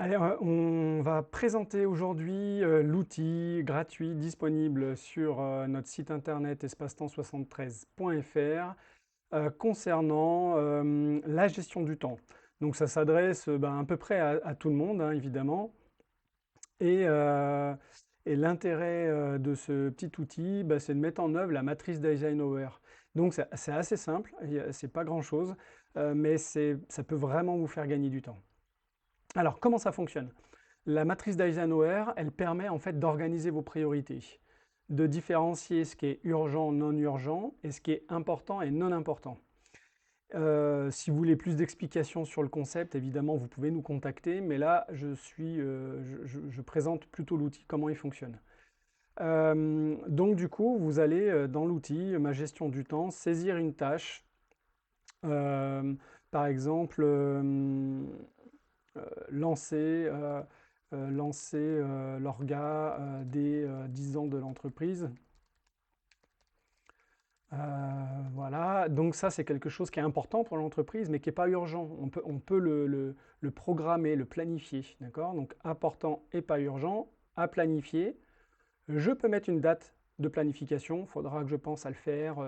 Allez, on va présenter aujourd'hui l'outil gratuit disponible sur notre site internet espacetemps73.fr concernant la gestion du temps. Donc ça s'adresse à peu près à tout le monde, hein, évidemment. Et, euh, et l'intérêt de ce petit outil, c'est de mettre en œuvre la matrice d'Eisenhower. Donc c'est assez simple, c'est pas grand-chose, mais ça peut vraiment vous faire gagner du temps. Alors comment ça fonctionne? La matrice d'Eisenhower, elle permet en fait d'organiser vos priorités, de différencier ce qui est urgent, non urgent, et ce qui est important et non important. Si vous voulez plus d'explications sur le concept, évidemment, vous pouvez nous contacter, mais là, je présente plutôt l'outil, comment il fonctionne. Donc du coup, vous allez dans l'outil, ma gestion du temps, saisir une tâche, euh, par exemple, lancer, l'orga des 10 ans de l'entreprise. Voilà, donc ça c'est quelque chose qui est important pour l'entreprise, mais qui n'est pas urgent. On peut le programmer, le planifier, d'accord? Donc important et pas urgent, à planifier. Je peux mettre une date de planification, il faudra que je pense à le faire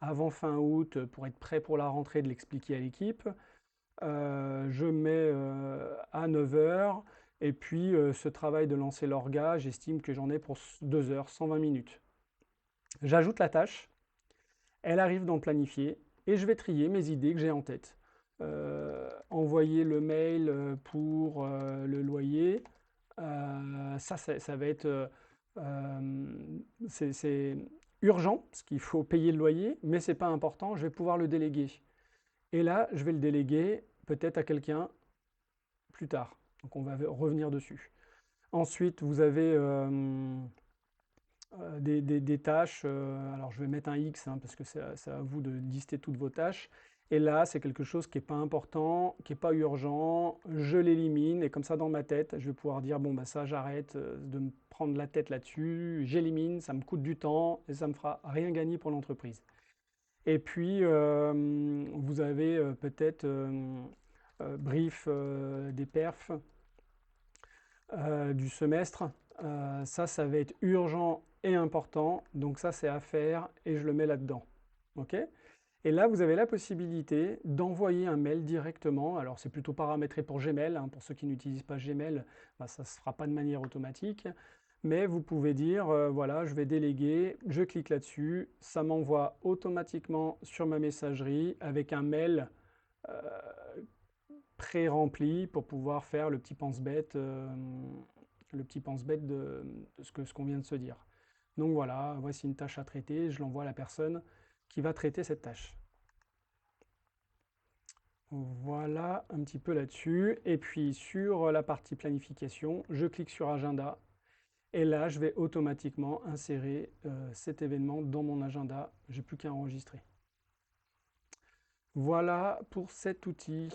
avant fin août pour être prêt pour la rentrée, de l'expliquer à l'équipe. Je mets à 9 heures, et puis ce travail de lancer l'orga, j'estime que j'en ai pour 2 heures, 120 minutes. J'ajoute la tâche, elle arrive dans le planifié, et je vais trier mes idées que j'ai en tête. Envoyer le mail pour le loyer, ça va être c'est urgent, parce qu'il faut payer le loyer, mais c'est pas important, je vais pouvoir le déléguer. Et là, je vais le déléguer peut-être à quelqu'un plus tard. Donc on va revenir dessus. Ensuite, vous avez des tâches. Alors je vais mettre un X hein, parce que c'est à vous de lister toutes vos tâches. Et là, c'est quelque chose qui n'est pas important, qui n'est pas urgent. Je l'élimine et comme ça, dans ma tête, je vais pouvoir dire, bon, bah ça, j'arrête de me prendre la tête là-dessus. J'élimine, ça me coûte du temps et ça me fera rien gagner pour l'entreprise. Et puis, vous avez peut-être brief des perfs du semestre. Ça va être urgent et important. Donc ça, c'est à faire et je le mets là-dedans. OK? Et là, vous avez la possibilité d'envoyer un mail directement. Alors, c'est plutôt paramétré pour Gmail, hein. Pour ceux qui n'utilisent pas Gmail, ça ne se fera pas de manière automatique. Mais vous pouvez dire, voilà, je vais déléguer, je clique là-dessus, ça m'envoie automatiquement sur ma messagerie avec un mail euh, pré-rempli pour pouvoir faire le petit pense-bête de ce qu'on vient de se dire. Donc voilà, voici une tâche à traiter, je l'envoie à la personne qui va traiter cette tâche. Voilà un petit peu là-dessus. Et puis sur la partie planification, je clique sur agenda. Et là, je vais automatiquement insérer cet événement dans mon agenda. J'ai plus qu'à enregistrer. Voilà pour cet outil.